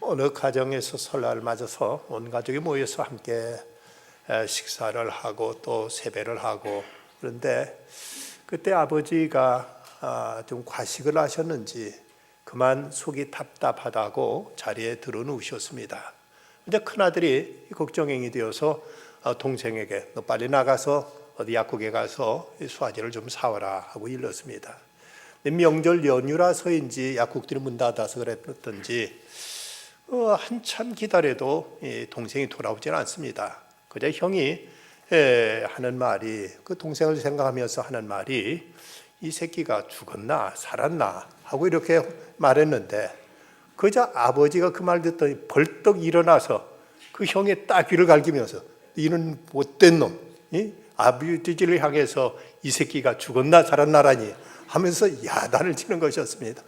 어느 가정에서 설날을 맞아서 온 가족이 모여서 함께 식사를 하고 또 세배를 하고, 그런데 그때 아버지가 좀 과식을 하셨는지 그만 속이 답답하다고 자리에 들어 누우셨습니다. 근데 큰아들이 걱정이 되어서 동생에게 너 빨리 나가서 어디 약국에 가서 수화제를 좀 사와라 하고 일렀습니다. 명절 연휴라서인지 약국들이 문 닫아서 그랬던지 한참 기다려도 동생이 돌아오질 않습니다. 그저 형이 하는 말이, 그 동생을 생각하면서 하는 말이, 이 새끼가 죽었나 살았나 하고 이렇게 말했는데, 그저 아버지가 그 말 듣더니 벌떡 일어나서 그 형의 따귀를 갈기면서 이는 못된 놈, 아버지를 향해서 이 새끼가 죽었나 살았나라니 하면서 야단을 치는 것이었습니다.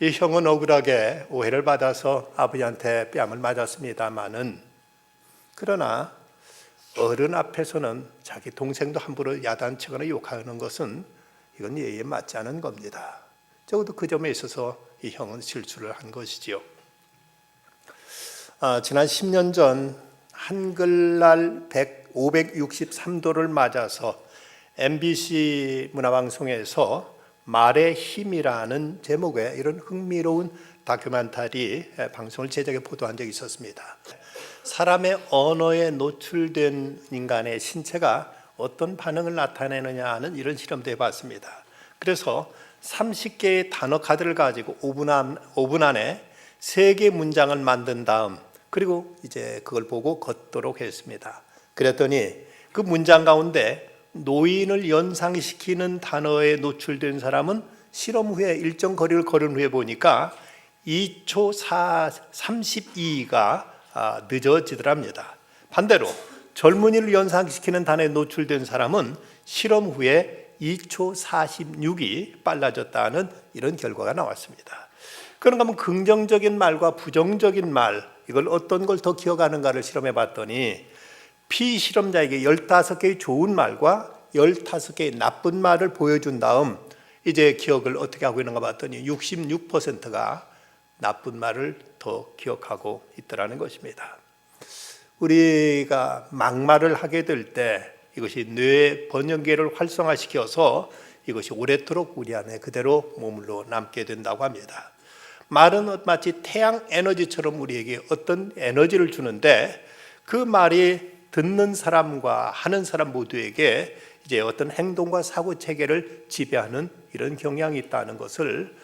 이 형은 억울하게 오해를 받아서 아버지한테 뺨을 맞았습니다마는, 그러나 어른 앞에서는 자기 동생도 함부로 야단치거나 욕하는 것은 이건 예의에 맞지 않은 겁니다. 적어도 그 점에 있어서 이 형은 실수를 한 것이지요. 지난 10년 전 한글날 563도를 맞아서 MBC 문화방송에서 말의 힘이라는 제목의 이런 흥미로운 다큐멘터리 방송을 제작해 보도한 적이 있었습니다. 사람의 언어에 노출된 인간의 신체가 어떤 반응을 나타내느냐 하는 이런 실험도 해봤습니다. 그래서 30개의 단어 카드를 가지고 5분 안에 3개 문장을 만든 다음, 그리고 이제 그걸 보고 걷도록 했습니다. 그랬더니 그 문장 가운데 노인을 연상시키는 단어에 노출된 사람은 실험 후에 일정 거리를 걸은 후에 보니까 2초 32가 늦어지더랍니다. 반대로 젊은이를 연상시키는 단어에 노출된 사람은 실험 후에 2초 46이 빨라졌다는 이런 결과가 나왔습니다. 그런가 하면 긍정적인 말과 부정적인 말, 이걸 어떤 걸 더 기억하는가를 실험해 봤더니 피실험자에게 15개의 좋은 말과 15개의 나쁜 말을 보여준 다음 이제 기억을 어떻게 하고 있는가 봤더니 66%가 나쁜 말을 더 기억하고 있더라는 것입니다. 우리가 막말을 하게 될 때 이것이 뇌의 번영계를 활성화시켜서 이것이 오래도록 우리 안에 그대로 머물러 남게 된다고 합니다. 말은 마치 태양 에너지처럼 우리에게 어떤 에너지를 주는데, 그 말이 듣는 사람과 하는 사람 모두에게 이제 어떤 행동과 사고 체계를 지배하는 이런 경향이 있다는 것을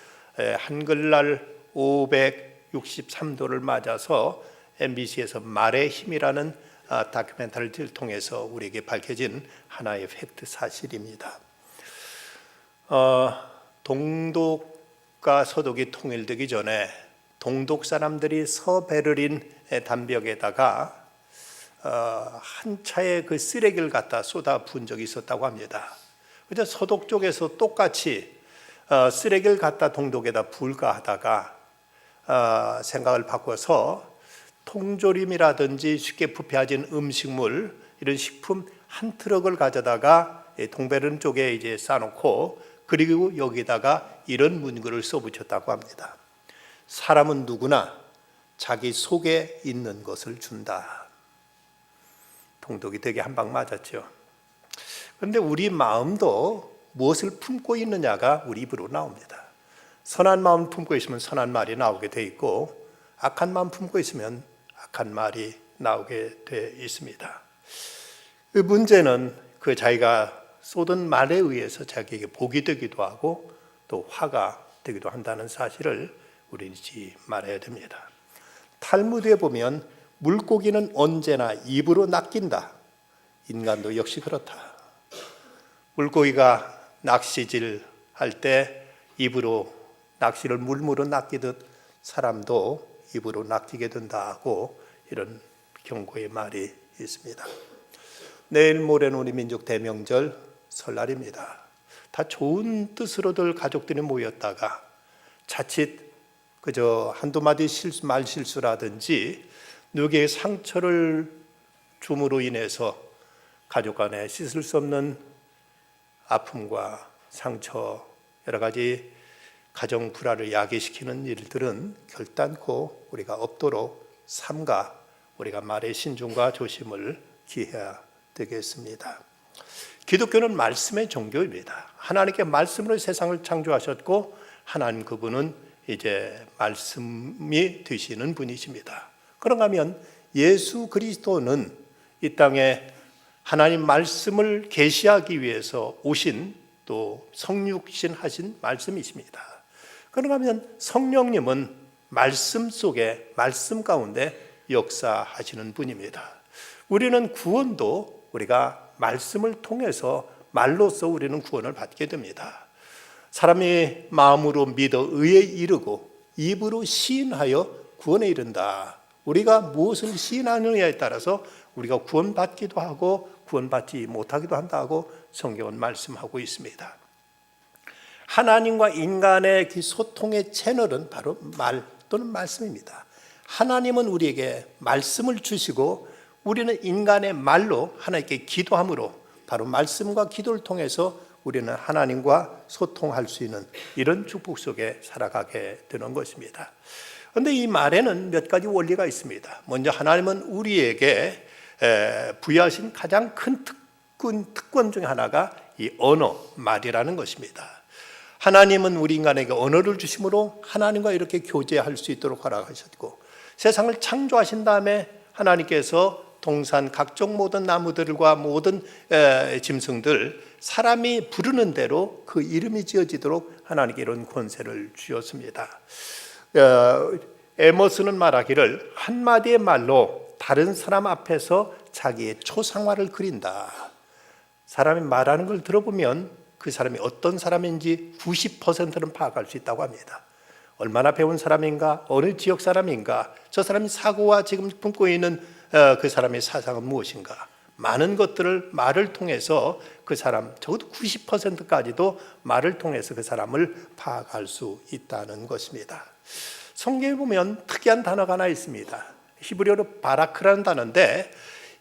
한글날 563도를 맞아서 MBC에서 말의 힘이라는 다큐멘터리를 통해서 우리에게 밝혀진 하나의 팩트 사실입니다. 동독과 서독이 통일되기 전에 동독 사람들이 서베를린 담벽에다가 한 차의 그 쓰레기를 갖다 쏟아 부은 적이 있었다고 합니다. 그래서 서독 쪽에서 똑같이 쓰레기를 갖다 동독에다 부을까 하다가 생각을 바꿔서 통조림이라든지 쉽게 부패해진 음식물, 이런 식품 한 트럭을 가져다가 동베르린 쪽에 이제 싸놓고, 그리고 여기다가 이런 문구를 써붙였다고 합니다. 사람은 누구나 자기 속에 있는 것을 준다. 동독이 되게 한 방 맞았죠. 그런데 우리 마음도 무엇을 품고 있느냐가 우리 입으로 나옵니다. 선한 마음 품고 있으면 선한 말이 나오게 돼 있고, 악한 마음 품고 있으면 악한 말이 나오게 돼 있습니다. 그 문제는 그 자기가 쏟은 말에 의해서 자기에게 복이 되기도 하고 또 화가 되기도 한다는 사실을 우리는 잊지 말아야 됩니다. 탈무드에 보면 물고기는 언제나 입으로 낚인다. 인간도 역시 그렇다. 물고기가 낚시질 할 때 입으로 낚시를 물무로 낚이듯 사람도 입으로 낚이게 된다고 이런 경고의 말이 있습니다. 내일 모레는 우리 민족 대명절 설날입니다. 다 좋은 뜻으로들 가족들이 모였다가 자칫 그저 한두 마디 말 실수라든지 누구에게 상처를 줌으로 인해서 가족 간에 씻을 수 없는 아픔과 상처, 여러 가지 가정 불화를 야기시키는 일들은 결단코 우리가 없도록 삼가 우리가 말의 신중과 조심을 기해야 되겠습니다. 기독교는 말씀의 종교입니다. 하나님께 말씀으로 세상을 창조하셨고 하나님 그분은 이제 말씀이 되시는 분이십니다. 그런가 하면 예수 그리스도는 이 땅에 하나님 말씀을 계시하기 위해서 오신 또 성육신 하신 말씀이십니다. 그런가 하면 성령님은 말씀 속에 말씀 가운데 역사하시는 분입니다. 우리는 구원도 우리가 말씀을 통해서 말로써 우리는 구원을 받게 됩니다. 사람이 마음으로 믿어 의에 이르고 입으로 시인하여 구원에 이른다. 우리가 무엇을 시인하느냐에 따라서 우리가 구원받기도 하고 구원받지 못하기도 한다고 성경은 말씀하고 있습니다. 하나님과 인간의 그 소통의 채널은 바로 말 또는 말씀입니다. 하나님은 우리에게 말씀을 주시고 우리는 인간의 말로 하나님께 기도함으로 바로 말씀과 기도를 통해서 우리는 하나님과 소통할 수 있는 이런 축복 속에 살아가게 되는 것입니다. 그런데 이 말에는 몇 가지 원리가 있습니다. 먼저 하나님은 우리에게 부여하신 가장 큰 특권 중 하나가 이 언어, 말이라는 것입니다. 하나님은 우리 인간에게 언어를 주심으로 하나님과 이렇게 교제할 수 있도록 허락하셨고 세상을 창조하신 다음에 하나님께서 동산 각종 모든 나무들과 모든 짐승들 사람이 부르는 대로 그 이름이 지어지도록 하나님께 이런 권세를 주었습니다. 에머스는 말하기를 한마디의 말로 다른 사람 앞에서 자기의 초상화를 그린다. 사람이 말하는 걸 들어보면 그 사람이 어떤 사람인지 90%는 파악할 수 있다고 합니다. 얼마나 배운 사람인가, 어느 지역 사람인가, 저 사람이 사고와 지금 품고 있는 그 사람의 사상은 무엇인가, 많은 것들을 말을 통해서 그 사람 적어도 90%까지도 말을 통해서 그 사람을 파악할 수 있다는 것입니다. 성경에 보면 특이한 단어가 하나 있습니다. 히브리어로 바라크라는 단어인데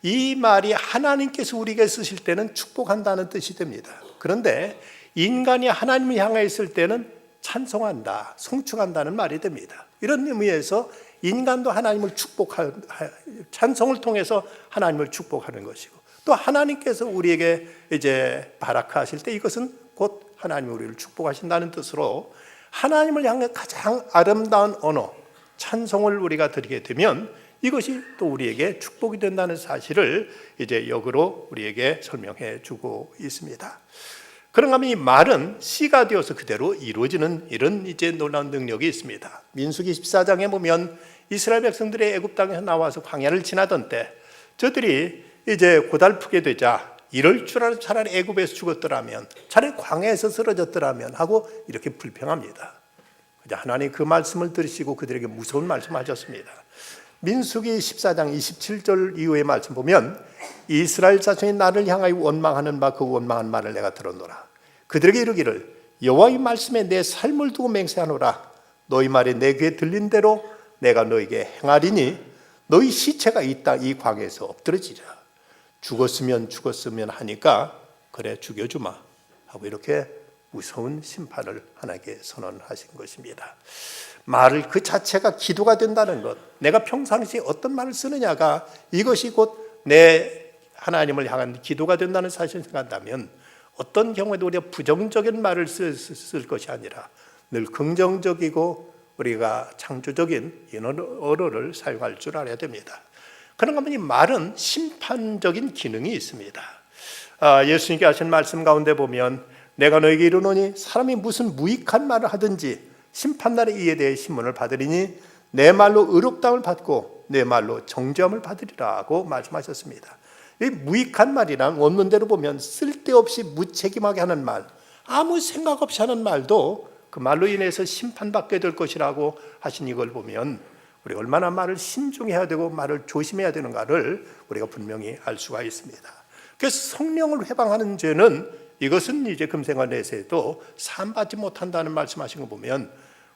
이 말이 하나님께서 우리에게 쓰실 때는 축복한다는 뜻이 됩니다. 그런데 인간이 하나님을 향해 있을 때는 찬송한다, 송축한다는 말이 됩니다. 이런 의미에서 인간도 하나님을 찬송을 통해서 하나님을 축복하는 것이고 또 하나님께서 우리에게 이제 바라크하실 때 이것은 곧 하나님이 우리를 축복하신다는 뜻으로 하나님을 향해 가장 아름다운 언어, 찬송을 우리가 드리게 되면 이것이 또 우리에게 축복이 된다는 사실을 이제 역으로 우리에게 설명해 주고 있습니다. 그런가 하면 이 말은 씨가 되어서 그대로 이루어지는 이런 이제 놀라운 능력이 있습니다. 민수기 14장에 보면 이스라엘 백성들이 애굽 땅에서 나와서 광야를 지나던 때 저들이 이제 고달프게 되자 이럴 줄 알아서 차라리 애굽에서 죽었더라면, 차라리 광야에서 쓰러졌더라면 하고 이렇게 불평합니다. 하나님 그 말씀을 들으시고 그들에게 무서운 말씀하셨습니다. 민수기 14장 27절 이후의 말씀 보면 이스라엘 자손이 나를 향하여 원망하는 바 그 원망한 말을 내가 들었노라. 그들에게 이르기를 여호와의 말씀에 내 삶을 두고 맹세하노라. 너희 말이 내 귀에 들린 대로 내가 너에게 행하리니 너희 시체가 이 땅 이 광야에서 엎드러지리라. 죽었으면 하니까 그래 죽여주마 하고 이렇게 무서운 심판을 하나님께 선언하신 것입니다. 말을 그 자체가 기도가 된다는 것, 내가 평상시에 어떤 말을 쓰느냐가 이것이 곧 내 하나님을 향한 기도가 된다는 사실을 생각한다면 어떤 경우에도 우리가 부정적인 말을 쓸 것이 아니라 늘 긍정적이고 우리가 창조적인 언어를 사용할 줄 알아야 됩니다. 그런가 하면 이 말은 심판적인 기능이 있습니다. 예수님께 하신 말씀 가운데 보면 내가 너에게 이르노니 사람이 무슨 무익한 말을 하든지 심판날에 이에 대해 신문을 받으리니 내 말로 의롭다함을 받고 내 말로 정죄함을 받으리라고 말씀하셨습니다. 이 무익한 말이란 원문대로 보면 쓸데없이 무책임하게 하는 말, 아무 생각 없이 하는 말도 그 말로 인해서 심판받게 될 것이라고 하신 이걸 보면 우리 얼마나 말을 신중해야 되고 말을 조심해야 되는가를 우리가 분명히 알 수가 있습니다. 그래서 성령을 회방하는 죄는 이것은 이제 금생과 내세에도 사함받지 못한다는 말씀하신 거 보면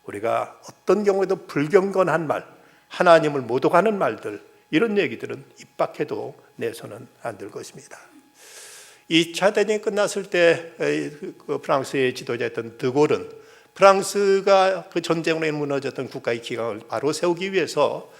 우리가 어떤 경우에도 불경건한 말, 하나님을 모독하는 말들 이런 얘기들은 입 밖에도 내서는 안 될 것입니다. 2차 대전이 끝났을 때 프랑스의 지도자였던 드골은 프랑스가 그 전쟁으로 무너졌던 국가의 기강을 바로 세우기 위해서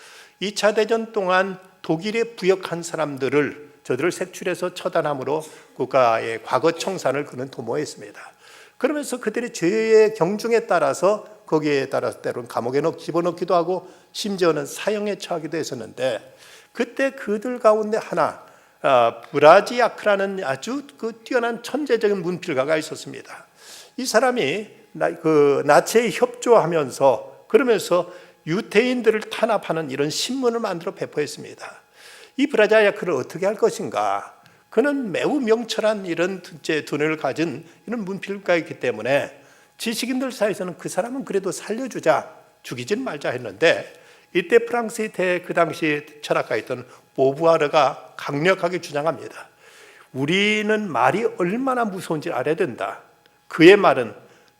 2차 대전 동안 독일에 부역한 저들을 색출해서 처단함으로 국가의 과거 청산을 그는 도모했습니다. 그러면서 그들의 죄의 경중에 따라서 거기에 따라서 때로는 감옥에 집어넣기도 하고 심지어는 사형에 처하기도 했었는데, 그때 그들 가운데 하나 브라지아크라는 아주 뛰어난 천재적인 문필가가 있었습니다. 이 사람이 나치에 협조하면서 그러면서 유태인들을 탄압하는 이런 신문을 만들어 배포했습니다. 이 브라지아크를 어떻게 할 것인가? 그는 매우 명철한 이런 두뇌를 가진 이런 문필가이기 때문에 지식인들 사이에서는 그 사람은 그래도 살려주자, 죽이진 말자 했는데, 이때 프랑스의 그 당시 철학가였던 보부아르가 강력하게 주장합니다. 우리는 말이 얼마나 무서운지 알아야 된다. 그의 말은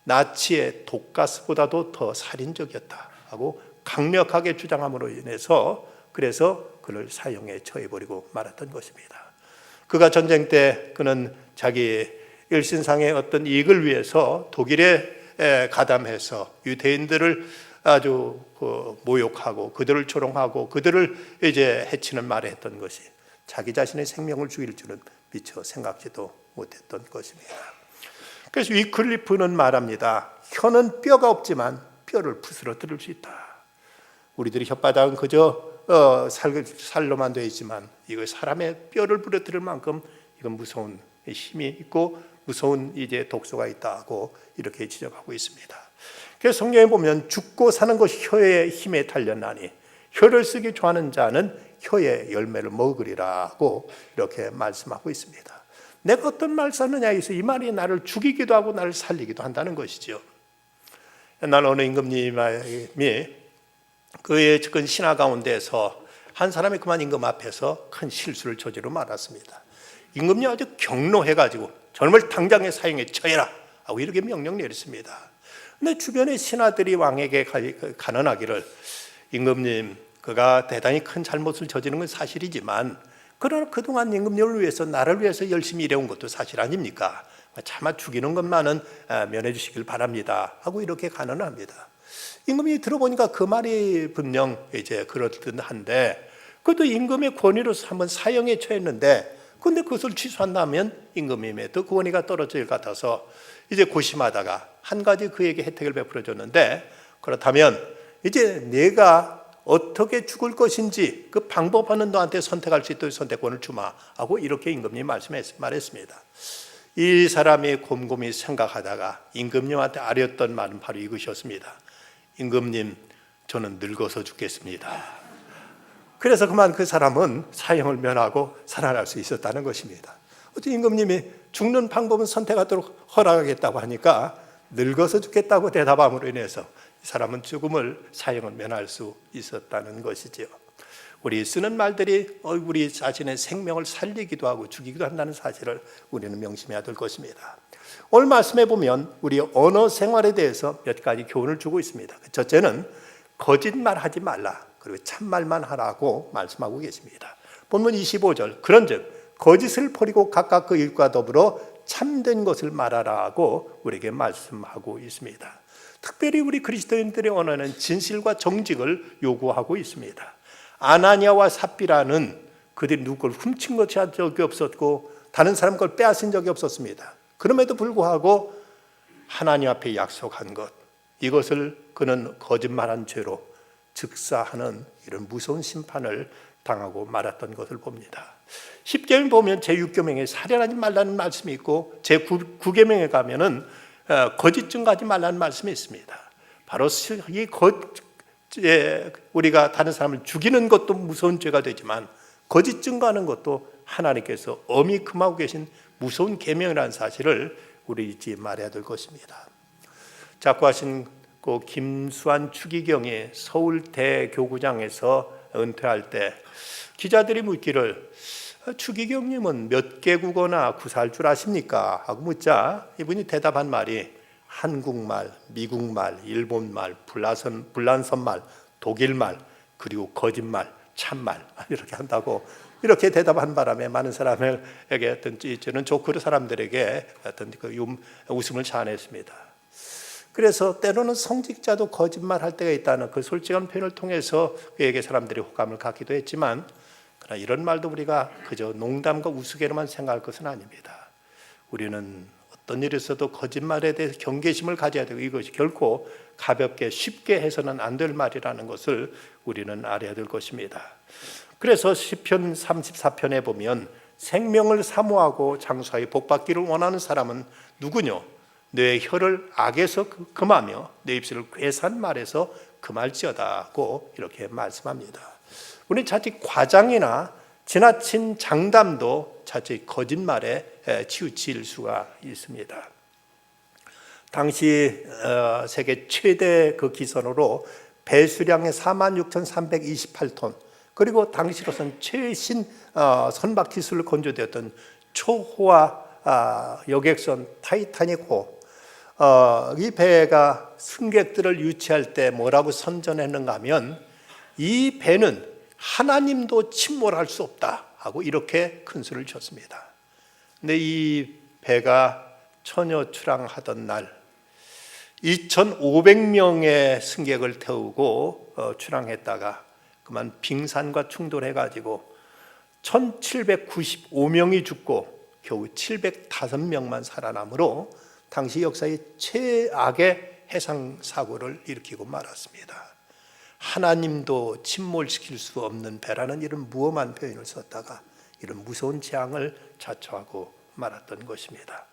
나치의 독가스보다도 더 살인적이었다 하고 강력하게 주장함으로 인해서 그래서 그를 사형에 처해버리고 말았던 것입니다. 그가 전쟁 때 그는 자기 일신상의 어떤 이익을 위해서 독일에 가담해서 유대인들을 아주 모욕하고 그들을 조롱하고 그들을 이제 해치는 말을 했던 것이 자기 자신의 생명을 죽일 줄은 미처 생각지도 못했던 것입니다. 그래서 위클리프는 말합니다. 혀는 뼈가 없지만 뼈를 부스러뜨릴 수 있다. 우리들이 혓바닥은 그저 살로만 되어 있지만 이거 사람의 뼈를 부러뜨릴 만큼 이건 무서운 힘이 있고 무서운 이제 독소가 있다고 이렇게 지적하고 있습니다. 그래서 성경에 보면 죽고 사는 것이 혀의 힘에 달렸나니 혀를 쓰기 좋아하는 자는 혀의 열매를 먹으리라고 이렇게 말씀하고 있습니다. 내가 어떤 말 썼느냐 해서 이 말이 나를 죽이기도 하고 나를 살리기도 한다는 것이죠. 옛날 어느 임금님이 그의 큰 신하 가운데서 한 사람이 그만 임금 앞에서 큰 실수를 저지르고 말았습니다. 임금이 아주 경노해가지고 저놈을 당장에 사형에 처해라 하고 이렇게 명령 내렸습니다. 근데 주변의 신하들이 왕에게 간언하기를, 임금님, 그가 대단히 큰 잘못을 저지른 건 사실이지만 그러나 그동안 임금님을 위해서 나를 위해서 열심히 일해온 것도 사실 아닙니까? 차마 죽이는 것만은 면해 주시길 바랍니다 하고 이렇게 간언합니다. 임금이 들어보니까 그 말이 분명 이제 그렇듯한데, 그것도 임금의 권위로서 한번 사형에 처했는데, 근데 그것을 취소한다면 임금님의 또 권위가 떨어질 것 같아서 이제 고심하다가 한 가지 그에게 혜택을 베풀어 줬는데, 그렇다면 이제 내가 어떻게 죽을 것인지 그 방법하는 너한테 선택할 수 있도록 선택권을 주마 하고 이렇게 임금님이 말했습니다. 이 사람이 곰곰이 생각하다가 임금님한테 아뢰었던 말은 바로 이것이었습니다. 임금님, 저는 늙어서 죽겠습니다. 그래서 그만 그 사람은 사형을 면하고 살아날 수 있었다는 것입니다. 어떻게 임금님이 죽는 방법은 선택하도록 허락하겠다고 하니까 늙어서 죽겠다고 대답함으로 인해서 이 사람은 죽음을 사형을 면할 수 있었다는 것이죠. 우리 쓰는 말들이 우리 자신의 생명을 살리기도 하고 죽이기도 한다는 사실을 우리는 명심해야 될 것입니다. 오늘 말씀해 보면 우리 언어 생활에 대해서 몇 가지 교훈을 주고 있습니다. 첫째는 거짓말하지 말라, 그리고 참말만 하라고 말씀하고 계십니다. 본문 25절, 그런즉 거짓을 버리고 각각 그 일과 더불어 참된 것을 말하라고 우리에게 말씀하고 있습니다. 특별히 우리 그리스도인들의 언어는 진실과 정직을 요구하고 있습니다. 아나니아와 삽비라는 그들이 누구 걸 훔친 것이 한 적이 없었고 다른 사람 걸 빼앗은 적이 없었습니다. 그럼에도 불구하고 하나님 앞에 약속한 것, 이것을 그는 거짓말한 죄로 즉사하는 이런 무서운 심판을 당하고 말았던 것을 봅니다. 10계명 보면 제6계명에 살인하지 말라는 말씀이 있고 제9계명에 가면은 거짓 증거하지 말라는 말씀이 있습니다. 바로 이 우리가 다른 사람을 죽이는 것도 무서운 죄가 되지만 거짓 증거하는 것도 하나님께서 엄히 금하고 계신 무서운 계명이라는 사실을 우리 잊지 말아야 될 것입니다. 작고하신 그 김수환 추기경이 서울대교구장에서 은퇴할 때 기자들이 묻기를, 추기경님은 몇 개국어나 구사할 줄 아십니까? 하고 묻자 이분이 대답한 말이 한국말, 미국말, 일본말, 불란선말, 독일말, 그리고 거짓말, 참말 이렇게 한다고 이렇게 대답한 바람에 많은 사람에게 어떤 저는 조크로 사람들에게 어떤 그 웃음을 자아냈습니다. 그래서 때로는 성직자도 거짓말할 때가 있다는 그 솔직한 표현을 통해서 그에게 사람들이 호감을 갖기도 했지만, 그러나 이런 말도 우리가 그저 농담과 우스개로만 생각할 것은 아닙니다. 우리는 어떤 일이 있어도 거짓말에 대해서 경계심을 가져야 되고, 이것이 결코 가볍게 쉽게 해서는 안 될 말이라는 것을 우리는 알아야 될 것입니다. 그래서 시편 34편에 보면 생명을 사모하고 장수하여 복받기를 원하는 사람은 누구뇨? 내 혀를 악에서 금하며 내 입술을 괴산 말에서 금할지어다고 이렇게 말씀합니다. 우리 자칫 과장이나 지나친 장담도 자칫 거짓말에 치우칠 수가 있습니다. 당시 세계 최대 그 기선으로 배수량의 46,328톤, 그리고 당시로선 최신 선박 기술로 건조되었던 초호화 여객선 타이타닉호, 이 배가 승객들을 유치할 때 뭐라고 선전했는가 하면, 이 배는 하나님도 침몰할 수 없다 하고 이렇게 큰 소리를 쳤습니다. 근데 이 배가 처녀 출항하던 날 2,500명의 승객을 태우고 출항했다가 그만 빙산과 충돌해가지고 1,795명이 죽고 겨우 705명만 살아남으로 당시 역사의 최악의 해상 사고를 일으키고 말았습니다. 하나님도 침몰시킬 수 없는 배라는 이런 무엄한 표현을 썼다가 이런 무서운 재앙을 자초하고 말았던 것입니다.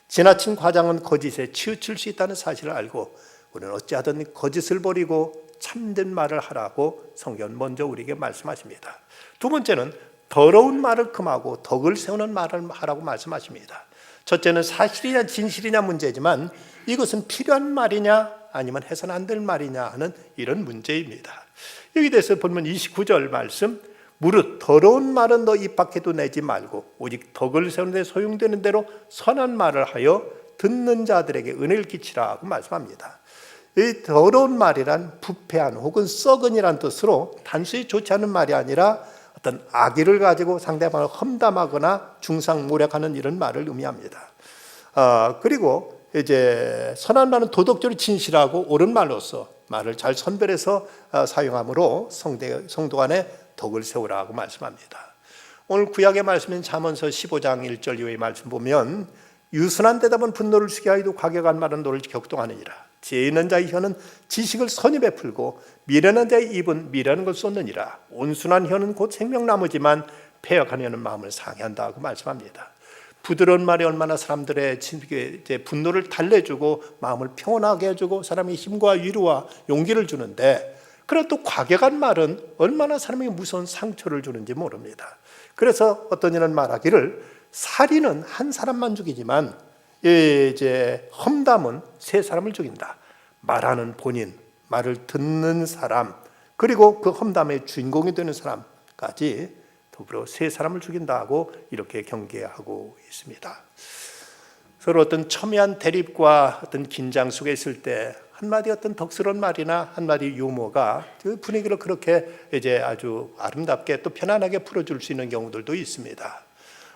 지나친 과장은 거짓에 치우칠 수 있다는 사실을 알고 우리는 어찌하든 거짓을 버리고 참된 말을 하라고 성경은 먼저 우리에게 말씀하십니다. 두 번째는 더러운 말을 금하고 덕을 세우는 말을 하라고 말씀하십니다. 첫째는 사실이냐 진실이냐 문제지만, 이것은 필요한 말이냐 아니면 해서는 안 될 말이냐 하는 이런 문제입니다. 여기 대해서 보면 29절 말씀, 무릇 더러운 말은 너 입 밖에도 내지 말고 오직 덕을 세우는 데 소용되는 대로 선한 말을 하여 듣는 자들에게 은혜를 끼치라고 말씀합니다. 이 더러운 말이란 부패한 혹은 썩은이란 뜻으로 단순히 좋지 않은 말이 아니라 어떤 악의를 가지고 상대방을 험담하거나 중상모략하는 이런 말을 의미합니다. 그리고 이제 선한 말은 도덕적으로 진실하고 옳은 말로서 말을 잘 선별해서 사용함으로 성도 간에 덕을 세우라고 말씀합니다. 오늘 구약의 말씀인 잠언서 15장 1절 이후의 말씀 보면, 유순한 대답은 분노를 쉬게 하여도 과격한 말은 너를 격동하느니라. 지혜 있는 자의 혀는 지식을 선히 베풀고 미련한 자의 입은 미련한 걸 쏟느니라. 온순한 혀는 곧 생명나무지만 패역한 혀는 마음을 상해한다고 말씀합니다. 부드러운 말이 얼마나 사람들의 분노를 달래주고 마음을 평온하게 해주고 사람의 힘과 위로와 용기를 주는데, 그러나 또 과격한 말은 얼마나 사람에게 무서운 상처를 주는지 모릅니다. 그래서 어떤 이는 말하기를, 살인은 한 사람만 죽이지만 이제 험담은 세 사람을 죽인다. 말하는 본인, 말을 듣는 사람, 그리고 그 험담의 주인공이 되는 사람까지 더불어 세 사람을 죽인다고 이렇게 경계하고 있습니다. 서로 어떤 첨예한 대립과 어떤 긴장 속에 있을 때 한마디 어떤 덕스러운 말이나 한마디 유머가 그 분위기를 그렇게 이제 아주 아름답게 또 편안하게 풀어줄 수 있는 경우들도 있습니다.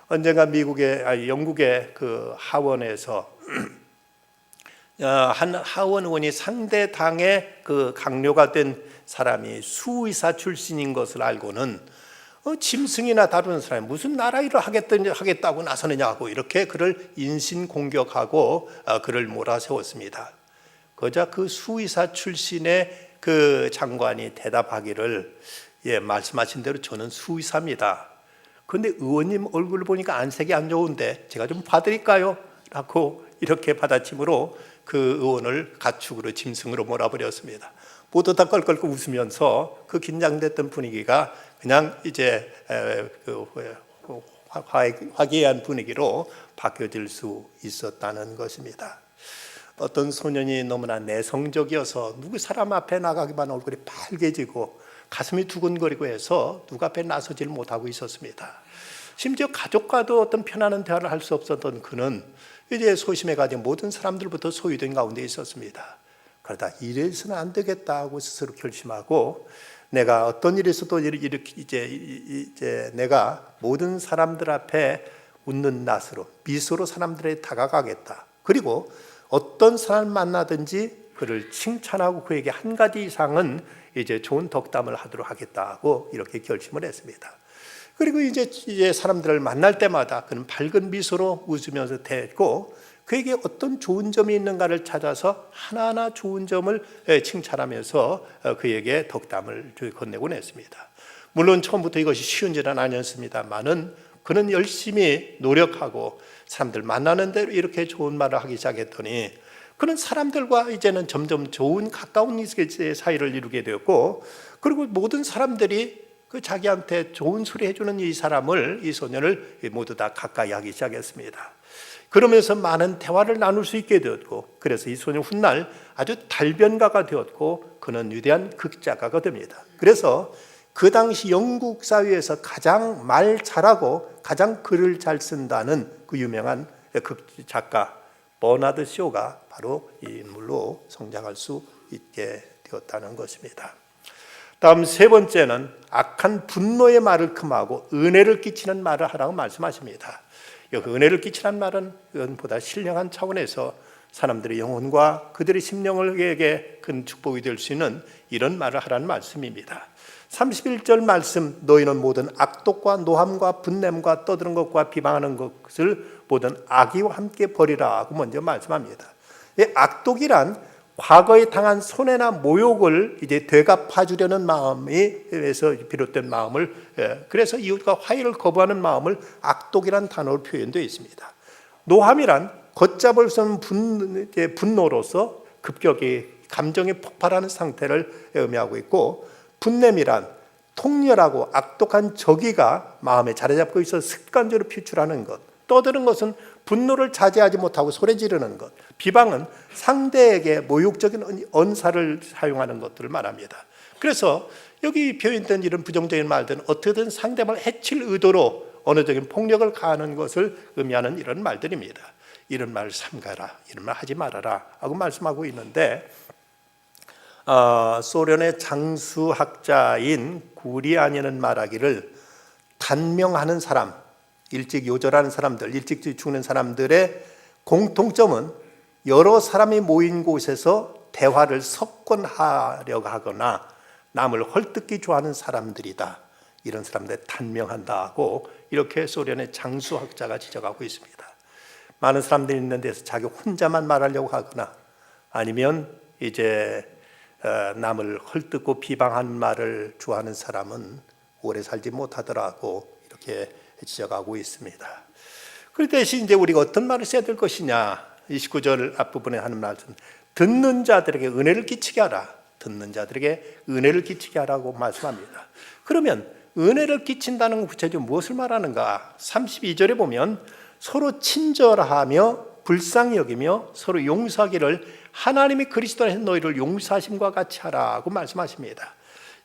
언젠가 영국의 그 하원에서 한 하원 의원이 상대 당의 그 강요가 된 사람이 수의사 출신인 것을 알고는 짐승이나 다루는 사람이 무슨 나라 일을 하겠다고 나서느냐고 이렇게 그를 인신공격하고 그를 몰아세웠습니다. 그러자 그 수의사 출신의 그 장관이 대답하기를, 예, 말씀하신 대로 저는 수의사입니다. 그런데 의원님 얼굴을 보니까 안색이 안 좋은데 제가 좀 봐드릴까요? 라고 이렇게 받아침으로 그 의원을 가축으로 짐승으로 몰아버렸습니다. 모두 다 껄껄 웃으면서 그 긴장됐던 분위기가 그냥 이제 화기애애한 분위기로 바뀌어질 수 있었다는 것입니다. 어떤 소년이 너무나 내성적이어서 누구 사람 앞에 나가기만 얼굴이 빨개지고 가슴이 두근거리고 해서 누구 앞에 나서질 못하고 있었습니다. 심지어 가족과도 어떤 편안한 대화를 할 수 없었던 그는 이제 소심해 가지고 모든 사람들부터 소유된 가운데 있었습니다. 그러다 이래서는 안 되겠다고 스스로 결심하고, 내가 어떤 일이 있어도 이제 내가 모든 사람들 앞에 웃는 낯으로 미소로 사람들에게 다가가겠다. 그리고 어떤 사람을 만나든지 그를 칭찬하고 그에게 한 가지 이상은 이제 좋은 덕담을 하도록 하겠다고 이렇게 결심을 했습니다. 그리고 이제 사람들을 만날 때마다 그는 밝은 미소로 웃으면서 대했고 그에게 어떤 좋은 점이 있는가를 찾아서 하나하나 좋은 점을 칭찬하면서 그에게 덕담을 건네곤 했습니다. 물론 처음부터 이것이 쉬운 일은 아니었습니다만은 그는 열심히 노력하고 사람들 만나는 대로 이렇게 좋은 말을 하기 시작했더니 그는 사람들과 이제는 점점 좋은 가까운 사이를 이루게 되었고 그리고 모든 사람들이 그 자기한테 좋은 소리 해주는 이 사람을, 이 소년을 모두 다 가까이 하기 시작했습니다. 그러면서 많은 대화를 나눌 수 있게 되었고 그래서 이 소년 훗날 아주 달변가가 되었고 그는 위대한 극작가가 됩니다. 그래서 그 당시 영국 사회에서 가장 말 잘하고 가장 글을 잘 쓴다는 그 유명한 극작가 버나드 쇼가 바로 이 인물로 성장할 수 있게 되었다는 것입니다. 다음 세 번째는 악한 분노의 말을 금하고 은혜를 끼치는 말을 하라고 말씀하십니다. 은혜를 끼치는 말은 그보다 신령한 차원에서 사람들의 영혼과 그들의 심령에게 큰 축복이 될 수 있는 이런 말을 하라는 말씀입니다. 31절 말씀, 너희는 모든 악독과 노함과 분냄과 떠드는 것과 비방하는 것을 모든 악의와 함께 버리라 하고 먼저 말씀합니다. 이 악독이란 과거에 당한 손해나 모욕을 이제 되갚아 주려는 마음에서 비롯된 마음을, 그래서 이웃과 화해를 거부하는 마음을 악독이란 단어로 표현되어 있습니다. 노함이란 걷잡을 수 없는 분노로서 급격히 감정이 폭발하는 상태를 의미하고 있고, 분냄이란 통렬하고 악독한 적의가 마음에 자리 잡고 있어 습관적으로 표출하는 것, 떠드는 것은 분노를 자제하지 못하고 소리 지르는 것, 비방은 상대에게 모욕적인 언사를 사용하는 것들을 말합니다. 그래서 여기 표현된 이런 부정적인 말들은 어떻게든 상대방을 해칠 의도로 언어적인 폭력을 가하는 것을 의미하는 이런 말들입니다. 이런 말을 삼가라, 이런 말 하지 말아라 하고 말씀하고 있는데, 소련의 장수학자인 구리아니는 말하기를 단명하는 사람, 일찍 요절하는 사람들, 일찍 죽는 사람들의 공통점은 여러 사람이 모인 곳에서 대화를 석권하려고 하거나 남을 헐뜯기 좋아하는 사람들이다. 이런 사람들 단명한다고 이렇게 소련의 장수학자가 지적하고 있습니다. 많은 사람들이 있는 데서 자기 혼자만 말하려고 하거나 아니면 이제 남을 헐뜯고 비방하는 말을 좋아하는 사람은 오래 살지 못하더라고 이렇게 지적하고 있습니다. 그 대신 이제 우리가 어떤 말을 써야 될 것이냐, 29절 앞부분에 하는 말씀, 듣는 자들에게 은혜를 끼치게 하라. 듣는 자들에게 은혜를 끼치게 하라고 말씀합니다. 그러면 은혜를 끼친다는 건 구체적으로 무엇을 말하는가? 32절에 보면 서로 친절하며 불쌍히 여기며 서로 용서하기를 하나님이 그리스도 안에서 너희를 용서하심과 같이 하라고 말씀하십니다.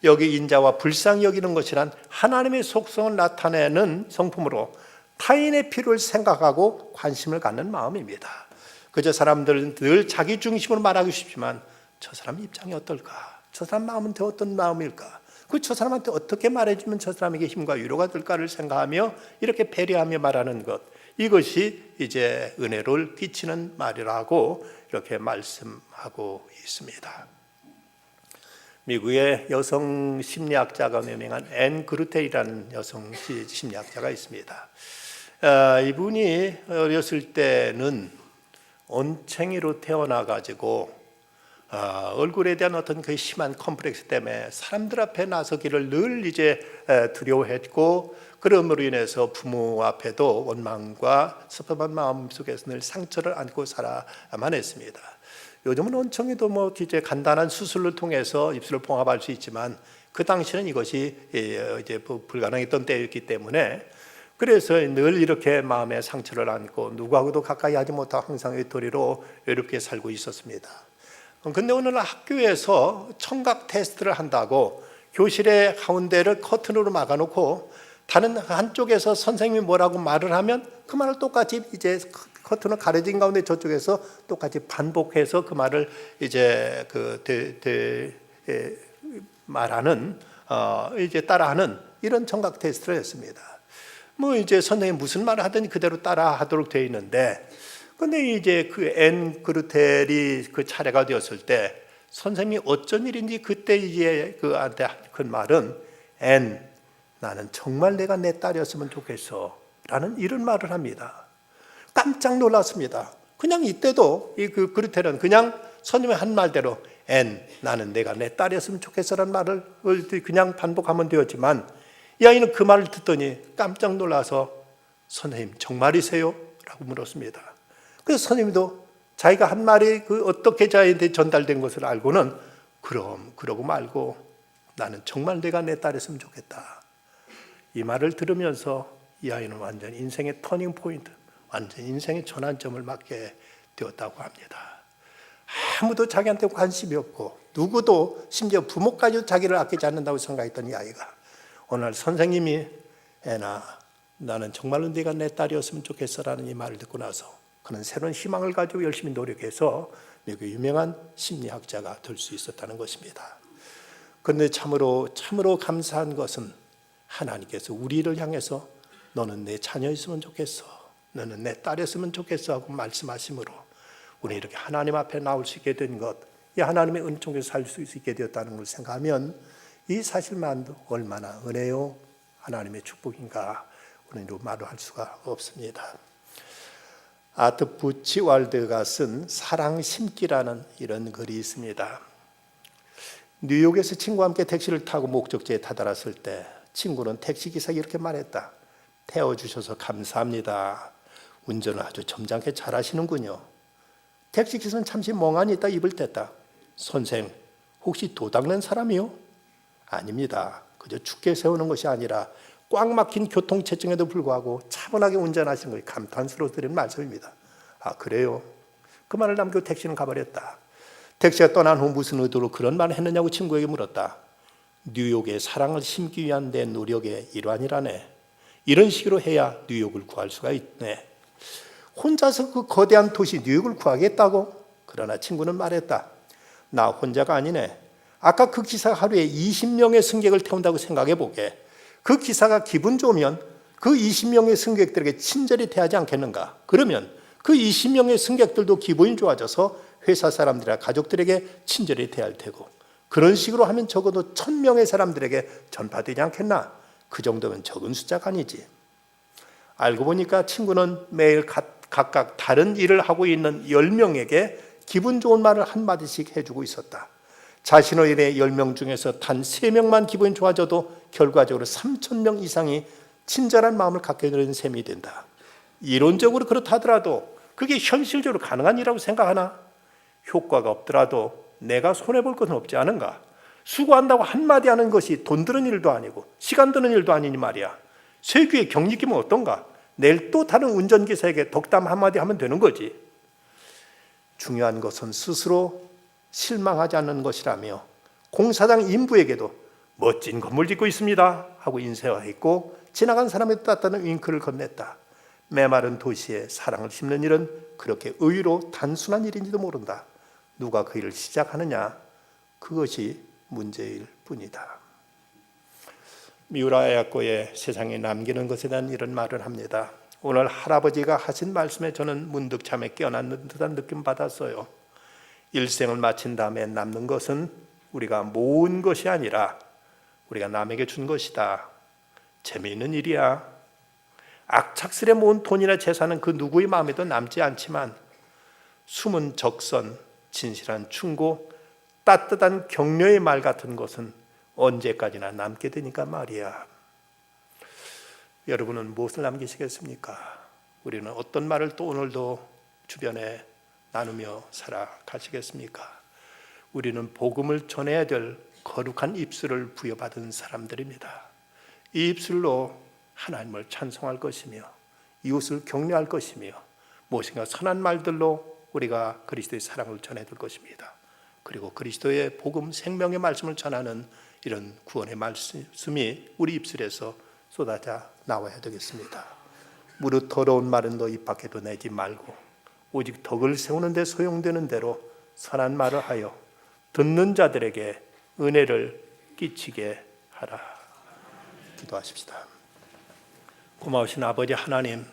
여기 인자와 불쌍히 여기는 것이란 하나님의 속성을 나타내는 성품으로 타인의 필요를 생각하고 관심을 갖는 마음입니다. 그저 사람들은 늘 자기 중심으로 말하고 싶지만 저 사람 입장이 어떨까? 저 사람 마음은 어떤 마음일까? 저 사람한테 어떻게 말해주면 저 사람에게 힘과 위로가 될까를 생각하며 이렇게 배려하며 말하는 것, 이것이 이제 은혜를 끼치는 말이라고 이렇게 말씀하고 있습니다. 미국의 여성 심리학자가 유명한 앤 그루텔이라는 여성 심리학자가 있습니다. 이분이 어렸을 때는 언챙이로 태어나가지고 얼굴에 대한 어떤 그 심한 컴플렉스 때문에 사람들 앞에 나서기를 늘 이제 두려워했고, 그러므로 인해서 부모 앞에도 원망과 섭섭한 마음 속에서 늘 상처를 안고 살아야만 했습니다. 요즘은 언청이도 이제 간단한 수술을 통해서 입술을 봉합할 수 있지만 그 당시는 이것이 이제 불가능했던 때였기 때문에 그래서 늘 이렇게 마음에 상처를 안고 누구하고도 가까이 하지 못하고 항상 외톨이로 외롭게 살고 있었습니다. 근데 오늘 학교에서 청각 테스트를 한다고 교실의 가운데를 커튼으로 막아놓고 다른 한쪽에서 선생님이 뭐라고 말을 하면 그 말을 똑같이 이제 커튼을 가려진 가운데 저쪽에서 똑같이 반복해서 그 말을 이제 말하는 이제 따라하는 이런 청각 테스트를 했습니다. 이제 선생님 무슨 말을 하든지 그대로 따라하도록 되어 있는데, 근데 이제 그 앤 그루텔이 그 차례가 되었을 때 선생님이 어쩐 일인지 그때 이제 그한테 그 말은 앤, 나는 정말 내가 내 딸이었으면 좋겠어 라는 이런 말을 합니다. 깜짝 놀랐습니다. 그냥 이때도 이 그 그루텔은 그냥 선생님의 한 말대로 앤, 나는 내가 내 딸이었으면 좋겠어라는 말을 그냥 반복하면 되었지만 이 아이는 그 말을 듣더니 깜짝 놀라서 선생님 정말이세요? 라고 물었습니다. 그래서 선생님도 자기가 한 말이 그 어떻게 자기한테 전달된 것을 알고는 그럼 그러고 말고 나는 정말 내가 내 딸이었으면 좋겠다. 이 말을 들으면서 이 아이는 완전 인생의 터닝 포인트, 완전 인생의 전환점을 맞게 되었다고 합니다. 아무도 자기한테 관심이 없고 누구도 심지어 부모까지도 자기를 아끼지 않는다고 생각했던 이 아이가 오늘 선생님이 애나 나는 정말로 네가 내 딸이었으면 좋겠어라는 이 말을 듣고 나서 그는 새로운 희망을 가지고 열심히 노력해서 미국의 유명한 심리학자가 될 수 있었다는 것입니다. 그런데 참으로 감사한 것은 하나님께서 우리를 향해서 너는 내 자녀였으면 좋겠어, 너는 내 딸이었으면 좋겠어 하고 말씀하심으로 우리 이렇게 하나님 앞에 나올 수 있게 된 것, 이 하나님의 은 속에서 살 수 있게 되었다는 걸 생각하면 이 사실만도 얼마나 은혜요 하나님의 축복인가 우리로 말할 수가 없습니다. 아트 부치왈드가 쓴 사랑 심기라는 이런 글이 있습니다. 뉴욕에서 친구와 함께 택시를 타고 목적지에 다다랐을 때 친구는 택시기사에게 이렇게 말했다. 태워주셔서 감사합니다. 운전을 아주 점잖게 잘하시는군요. 택시기사는 잠시 멍하니 있다 입을 뗐다. 선생, 혹시 도닥낸 사람이요? 아닙니다. 그저 죽게 세우는 것이 아니라 꽉 막힌 교통체증에도 불구하고 차분하게 운전하시는 것이 감탄스러워 드리는 말씀입니다. 아, 그래요? 그 말을 남기고 택시는 가버렸다. 택시가 떠난 후 무슨 의도로 그런 말을 했느냐고 친구에게 물었다. 뉴욕에 사랑을 심기 위한 내 노력의 일환이라네. 이런 식으로 해야 뉴욕을 구할 수가 있네. 혼자서 그 거대한 도시 뉴욕을 구하겠다고? 그러나 친구는 말했다. 나 혼자가 아니네. 아까 그 기사가 하루에 20명의 승객을 태운다고 생각해 보게. 그 기사가 기분 좋으면 그 20명의 승객들에게 친절히 대하지 않겠는가? 그러면 그 20명의 승객들도 기분이 좋아져서 회사 사람들이나 가족들에게 친절히 대할 테고 그런 식으로 하면 적어도 1000명의 사람들에게 전파되지 않겠나? 그 정도면 적은 숫자가 아니지. 알고 보니까 친구는 매일 각각 다른 일을 하고 있는 10명에게 기분 좋은 말을 한마디씩 해주고 있었다. 자신의 일에 10명 중에서 단 3명만 기분이 좋아져도 결과적으로 3000명 이상이 친절한 마음을 갖게 되는 셈이 된다. 이론적으로 그렇다 하더라도 그게 현실적으로 가능한 일이라고 생각하나? 효과가 없더라도 내가 손해볼 것은 없지 않은가? 수고한다고 한마디 하는 것이 돈 드는 일도 아니고 시간 드는 일도 아니니 말이야. 세규의 격리기면 어떤가? 내일 또 다른 운전기사에게 덕담 한마디 하면 되는 거지. 중요한 것은 스스로 실망하지 않는 것이라며 공사장 인부에게도 멋진 건물 짓고 있습니다 하고 인사했고 지나간 사람의 따뜻한 윙크를 건넸다. 메마른 도시에 사랑을 심는 일은 그렇게 의외로 단순한 일인지도 모른다. 누가 그 일을 시작하느냐, 그것이 문제일 뿐이다. 미우라 야코의 세상에 남기는 것에 대한 이런 말을 합니다. 오늘 할아버지가 하신 말씀에 저는 문득 잠에 깨어난 듯한 느낌 받았어요. 일생을 마친 다음에 남는 것은 우리가 모은 것이 아니라 우리가 남에게 준 것이다. 재미있는 일이야. 악착스레 모은 돈이나 재산은 그 누구의 마음에도 남지 않지만 숨은 적선, 진실한 충고, 따뜻한 격려의 말 같은 것은 언제까지나 남게 되니까 말이야. 여러분은 무엇을 남기시겠습니까? 우리는 어떤 말을 또 오늘도 주변에 나누며 살아가시겠습니까? 우리는 복음을 전해야 될 거룩한 입술을 부여받은 사람들입니다. 이 입술로 하나님을 찬송할 것이며 이웃을 격려할 것이며 무엇인가 선한 말들로 우리가 그리스도의 사랑을 전해줄 것입니다. 그리고 그리스도의 복음 생명의 말씀을 전하는 이런 구원의 말씀이 우리 입술에서 쏟아져 나와야 되겠습니다. 무릇 더러운 말은 너 입 밖에도 내지 말고 오직 덕을 세우는 데 소용되는 대로 선한 말을 하여 듣는 자들에게 은혜를 끼치게 하라. 기도하십시다. 고마우신 아버지 하나님,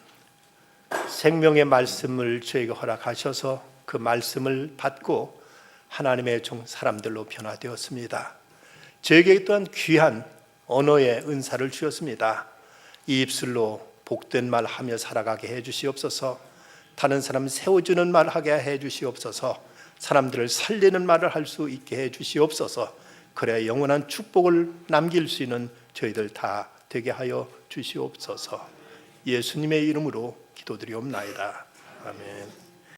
생명의 말씀을 저에게 허락하셔서 그 말씀을 받고 하나님의 종 사람들로 변화되었습니다. 저에게 또한 귀한 언어의 은사를 주셨습니다. 이 입술로 복된 말 하며 살아가게 해 주시옵소서. 다른 사람 세워주는 말 하게 해 주시옵소서. 사람들을 살리는 말을 할 수 있게 해 주시옵소서. 그래야 영원한 축복을 남길 수 있는 저희들 다 되게 하여 주시옵소서. 예수님의 이름으로 기도드리옵나이다. 아멘.